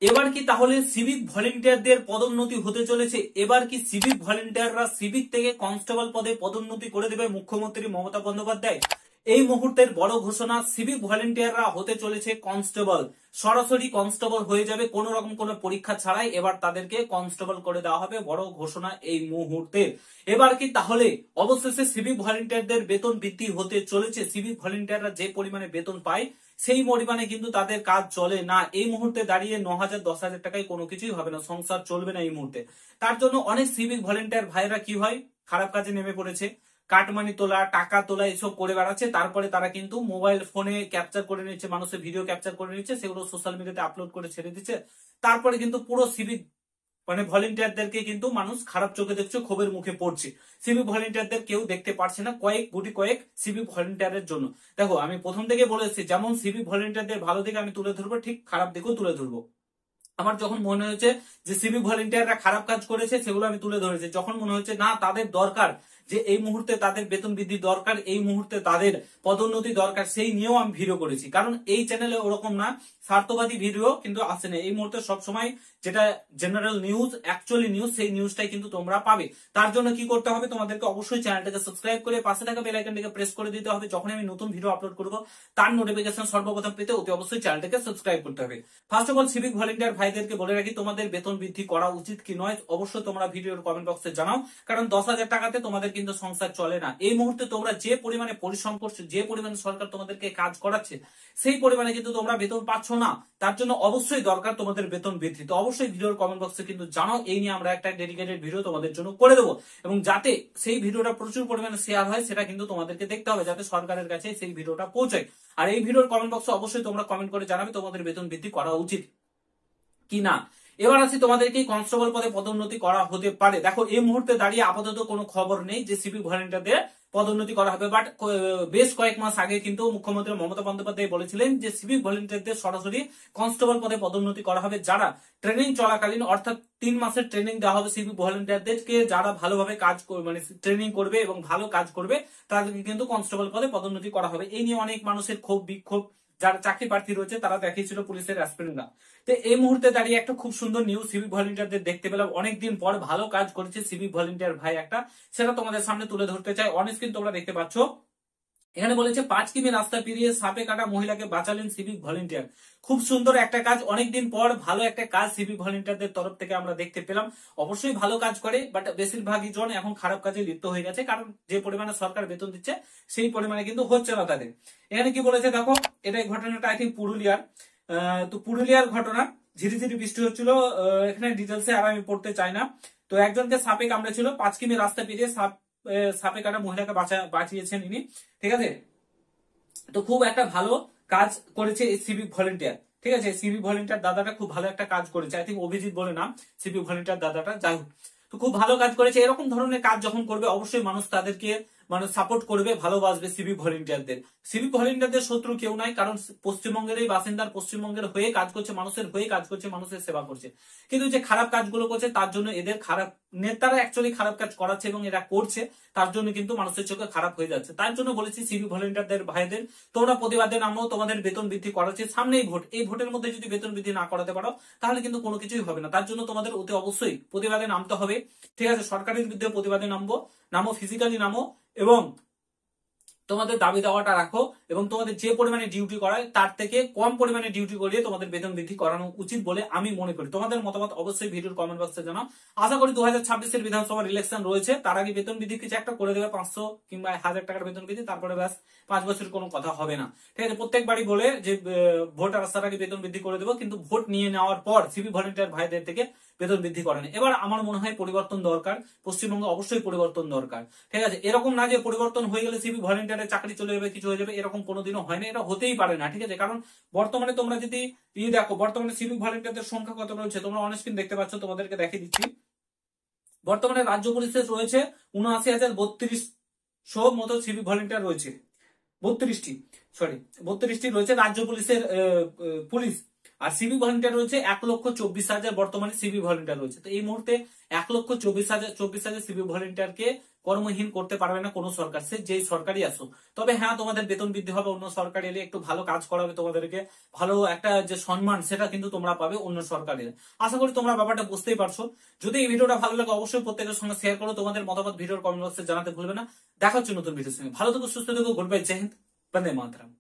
এবার কি তাহলে সিভিক ভলেন্টিয়ারদের পদোন্নতি হতে চলেছে? এবার কি সিভিক ভলেন্টিয়াররা সিভিক থেকে কনস্টেবল পদে পদোন্নতি করে দেবে মুখ্যমন্ত্রী মমতা বন্দ্যোপাধ্যায়? এই মুহূর্তের বড় ঘোষণা, সিভিক ভলেন্টিয়াররা হতে চলেছে কনস্টেবল, সরাসরি কনস্টেবল হয়ে যাবে কোন রকম কোন পরীক্ষা ছাড়াই। এবার তাদেরকে কনস্টেবল করে দেওয়া হবে, বড় ঘোষণা এই মুহূর্তে। এবার কি তাহলে অবশেষে সিভিক ভলেন্টিয়ারদের বেতন বৃদ্ধি হতে চলেছে? সিভিক ভলেন্টিয়াররা যে পরিমাণে বেতন পায় সেই পরিমাণে কিন্তু তাদের কাজ চলে না। এই মুহূর্তে দাঁড়িয়ে 9,000 10,000 টাকায় কোনো কিছুই হবে না, সংসার চলবে না এই মুহূর্তে। তার জন্য অনেক সিভিক ভলেন্টিয়ার ভাইরা কি হয়, খারাপ কাজে নেমে পড়েছে, কাটমানি তোলা, টাকা তোলা এসব করে বেড়াচ্ছে। তারপরে তারা কিন্তু মোবাইল ফোনে ক্যাপচার করে নিচ্ছে, মানুষের ভিডিও ক্যাপচার করে নিচ্ছে, সেগুলো সোশ্যাল মিডিয়াতে আপলোড করে ছেড়ে দিচ্ছে। তারপরে কিন্তু পুরো সিভিক ভলেন্টিয়ারদেরকে কিন্তু মানুষ খারাপ চোখে দেখছে, ক্ষোভের মুখে পড়ছে। সিভিক ভলেন্টিয়ারদের কেউ দেখতে পারছে না, কয়েক সিভিক ভলেন্টিয়ারের জন্য। দেখো, আমি প্রথম থেকে বলেছি, যেমন সিভিক ভলেন্টিয়ারদের ভালো দিকে আমি তুলে ধরবো, ঠিক খারাপ দিকেও তুলে ধরবো। আমার যখন মনে হয়েছে যে সিভিক ভলেন্টিয়াররা খারাপ কাজ করেছে, সেগুলো আমি তুলে ধরেছি। যখন মনে হচ্ছে না, তাদের দরকার, যে এই মুহূর্তে তাদের বেতন বৃদ্ধি দরকার, এই মুহূর্তে তাদের পদোন্নতি দরকার, সেই নিয়েও আমি ভিডিও করেছি। কারণ এই চ্যানেলে ওরকম না স্বার্থবাদী ভিডিও কিন্তু আসে না। এই মুহূর্তে সবসময় যেটা জেনারেল নিউজ, অ্যাকচুয়ালি নিউজ, সেই নিউজটাই কিন্তু তোমরা পাবে। তার জন্য কি করতে হবে, তোমাদেরকে অবশ্যই চ্যানেলটাকে সাবস্ক্রাইব করে পাশে থাকা বেল আইকনটাকে প্রেস করে দিতে হবে। যখন আমি নতুন ভিডিও আপলোড করব, তার নোটিফিকেশন সর্বপ্রথম পেতে অতি অবশ্যই চ্যানেলটাকে সাবস্ক্রাইব করতে হবে। First of all, civic volunteer ভাইদেরকে বলে রাখি, তোমাদের বেতন বৃদ্ধি করা উচিত কি নয় অবশ্যই তোমরা ভিডিওর কমেন্ট বক্সে জানাও। কারণ 10,000 টাকাতে তোমাদের কিন্তু সংসার চলে না। এই মুহূর্তে তোমরা যে পরিমাণে পরিশ্রম করছো, যে পরিমাণে সরকার তোমাদেরকে কাজ করাচ্ছে, সেই পরিমাণে কিন্তু তোমরা বেতন পাচ্ছ না। তার জন্য অবশ্যই দরকার তোমাদের বেতন বৃদ্ধি। তো অবশ্যই ভিডিওর কমেন্ট বক্সে কিন্তু জানাও, এই নিয়ে আমরা একটা ডেডিকেটেড ভিডিও তোমাদের জন্য করে দেবো। এবং যাতে সেই ভিডিওটা প্রচুর পরিমাণে শেয়ার হয়, সেটা কিন্তু তোমাদেরকে দেখতে হবে, যাতে সরকারের কাছে সেই ভিডিওটা পৌঁছায়। আর এই ভিডিওর কমেন্ট বক্সে অবশ্যই তোমরা কমেন্ট করে জানাবে তোমাদের বেতন বৃদ্ধি করা উচিত কি না। এবার আসি, তোমাদেরকে কনস্টেবল পদে পদোন্নতি করা হতে পারে। দেখো, এই মুহূর্তে দাঁড়িয়ে আপাতত কোনো খবর নেই যে সিভিক ভলেন্টিয়ারদের পদোন্নতি করা হবে। বাট বেশ কয়েক মাস আগে কিন্তু মুখ্যমন্ত্রী মমতা বন্দ্যোপাধ্যায় বলেছিলেন যে সিভিক ভলেন্টিয়ারদের সরাসরি কনস্টেবল পদে পদোন্নতি করা হবে। যারা ট্রেনিং চলাকালীন, অর্থাৎ 3 মাসের ট্রেনিং দেওয়া হবে সিভিক ভলেন্টিয়ারদেরকে, যারা ভালোভাবে কাজ ট্রেনিং করবে এবং ভালো কাজ করবে, তাদেরকে কিন্তু কনস্টেবল পদে পদোন্নতি করা হবে। এই নিয়ে অনেক মানুষের ক্ষোভ বিক্ষোভ, যারা চাকরি প্রার্থী রয়েছে তারা দেখিয়েছিল পুলিশের অ্যাসপিরেন্টরা। তো এই মুহূর্তে দাঁড়িয়ে একটা খুব সুন্দর নিউজ সিভিক ভলেন্টিয়ারদের দেখতে পেলাম। অনেকদিন পর ভালো কাজ করেছে সিভিক ভলেন্টিয়ার ভাই একটা, সেটা তোমাদের সামনে তুলে ধরতে চাই। অন স্ক্রিন তোমরা দেখতে পাচ্ছ, এখানে বলেছে 5 কিমি রাস্তা পেরিয়ে সাপে কাটা মহিলাকে বাঁচালেন সিভিক ভলেন্টিয়ার। খুব সুন্দর একটা কাজ, অনেকদিন পর ভালো একটা কাজ সিভিক ভলেন্টিয়ারদের তরফ থেকে আমরা দেখতে পেলাম। অবশ্যই ভালো কাজ করে, বাট বেশিরভাগই জন এখন খারাপ কাজে লিপ্ত হয়ে গেছে। কারণ যে পরিমাণে সরকার বেতন দিচ্ছে, সেই পরিমাণে কিন্তু হচ্ছে না তাদের। এখানে কি বলেছে দেখো, এটা ঘটনাটা আই থিঙ্ক পুরুলিয়ার। তো পুরুলিয়ার ঘটনা, ঝিরিঝিরি বৃষ্টি হচ্ছিল। এখানে ডিটেলসে আর আমি পড়তে চাই না। তো একজনকে সাপে কামড়েছিল, 5 কিমি রাস্তা পেরিয়ে সাপে কাটা মহিলাকে বাঁচিয়েছেন ইনি, ঠিক আছে। তো খুব একটা ভালো কাজ করেছে এই সিভিক ভলেন্টিয়ার, ঠিক আছে। সিভিক ভলেন্টিয়ার দাদাটা খুব ভালো একটা কাজ করেছে, আই থিঙ্ক অভিজিৎ বলে নাম সিভিক ভলেন্টিয়ার দাদাটা, যাই হোক। তো খুব ভালো কাজ করেছে। এরকম ধরনের কাজ যখন করবে, অবশ্যই মানুষ তাদেরকে সাপোর্ট করবে, ভালোবাসবে সিভিক ভলেন্টিয়ারদের। সিভিক ভলেন্টিয়ারদের শত্রু কেউ নাই, কারণ পশ্চিমবঙ্গের এই বাসিন্দার, পশ্চিমবঙ্গের হয়ে কাজ করছে, মানুষের হয়ে কাজ করছে, মানুষের সেবা করছে। কিন্তু যে খারাপ কাজগুলো করছে, তার জন্য এদের খারাপ নেতারা অ্যাকচুয়ালি খারাপ কাজ করাচ্ছে এবং এরা করছে, তার জন্য কিন্তু মানুষের চোখে খারাপ হয়ে যাচ্ছে। তার জন্য বলেছি সিভিক ভলেন্টিয়ারদের ভাইদের, তোমরা প্রতিবাদে নামো, তোমাদের বেতন বৃদ্ধি করাচ্ছে। সামনেই ভোট, এই ভোটের মধ্যে যদি বেতন বৃদ্ধি না করাতে পারো, তাহলে কিন্তু কোনো কিছুই হবে না। তার জন্য তোমাদের অতি অবশ্যই প্রতিবাদে নামতে হবে, ঠিক আছে। সরকারের বিরুদ্ধে প্রতিবাদে নামো, ফিজিক্যালি নামো, এবং তোমাদের দাবি দাওয়াটা রাখো। এবং তোমাদের যে পরিমাণে ডিউটি করায়, তার থেকে কম পরিমাণে ডিউটি করিয়ে তোমাদের বেতন বৃদ্ধি করানো উচিত বলে আমি মনে করি। তোমাদের মতামত অবশ্যই ভিডিওর কমেন্ট বক্সে জানাও। আশা করি 2026-এর বিধানসভার ইলেকশন রয়েছে, তার আগে বেতন বৃদ্ধি কিছু একটা করে দেবে, 500 কিংবা 1000 টাকার বেতন বৃদ্ধি। তারপরে ব্যাস 5 বছরের কোনো কথা হবে না, ঠিক আছে। প্রত্যেকবারই বলে যে ভোট আসার আগে বেতন বৃদ্ধি করে দেবো, কিন্তু ভোট নিয়ে নেওয়ার পর সিভিক ভলেন্টিয়ার ভাইদের থেকে বেতন বৃদ্ধি করেন। এবার আমার মনে হয় পরিবর্তন দরকার, পশ্চিমবঙ্গে অবশ্যই পরিবর্তন দরকার, ঠিক আছে। এরকম না যে পরিবর্তন হয়ে গেলে সিভিক ভলেন্টিয়ারের চাকরি চলে যাবে, কিছু হয়ে যাবে, এরকম কোনোদিনও হয় না, এটা হতেই পারে না, ঠিক আছে। কারণ বর্তমানে তোমরা যদি দেখো, বর্তমানে সিভিক ভলেন্টিয়ারদের সংখ্যা কত রয়েছে, তোমরা অন স্ক্রিন দেখতে পাচ্ছ, তোমাদেরকে দেখিয়ে দিচ্ছি। বর্তমানে রাজ্য পুলিশের রয়েছে 79,3200 মতো সিভিক ভলেন্টিয়ার রয়েছে, 32টি রয়েছে রাজ্য পুলিশের পুলিশ। আর সিভিক ভলেন্টিয়ার রয়েছে 1,24,000 বর্তমানে সিভিক ভলেন্টিয়ার রয়েছে। তো এই মুহূর্তে 1,24,000 সিভিক ভলেন্টিয়ারকে কর্মহীন করতে পারবে না কোনো সরকার, সে যেই সরকারই আসুক। তবে হ্যাঁ, তোমাদের বেতন বৃদ্ধি হবে, অন্য সরকার এলে একটু ভালো কাজ করাবে তোমাদেরকে, ভালো একটা যে সম্মান সেটা কিন্তু তোমরা পাবে অন্য সরকার এলে। আশা করি তোমরা ব্যাপারটা বুঝতেই পারছো। যদি এই ভিডিওটা ভালো লাগে অবশ্যই প্রত্যেকের সঙ্গে শেয়ার করো, তোমাদের মতামত ভিডিওর কমেন্ট বক্সে জানাতে ভুলবে না। দেখা হচ্ছে নতুন ভিডিওর সঙ্গে। ভালো থেকো, সুস্থ থেকো, গুড বাই, জয় হিন্দ, বন্দে মাতরম।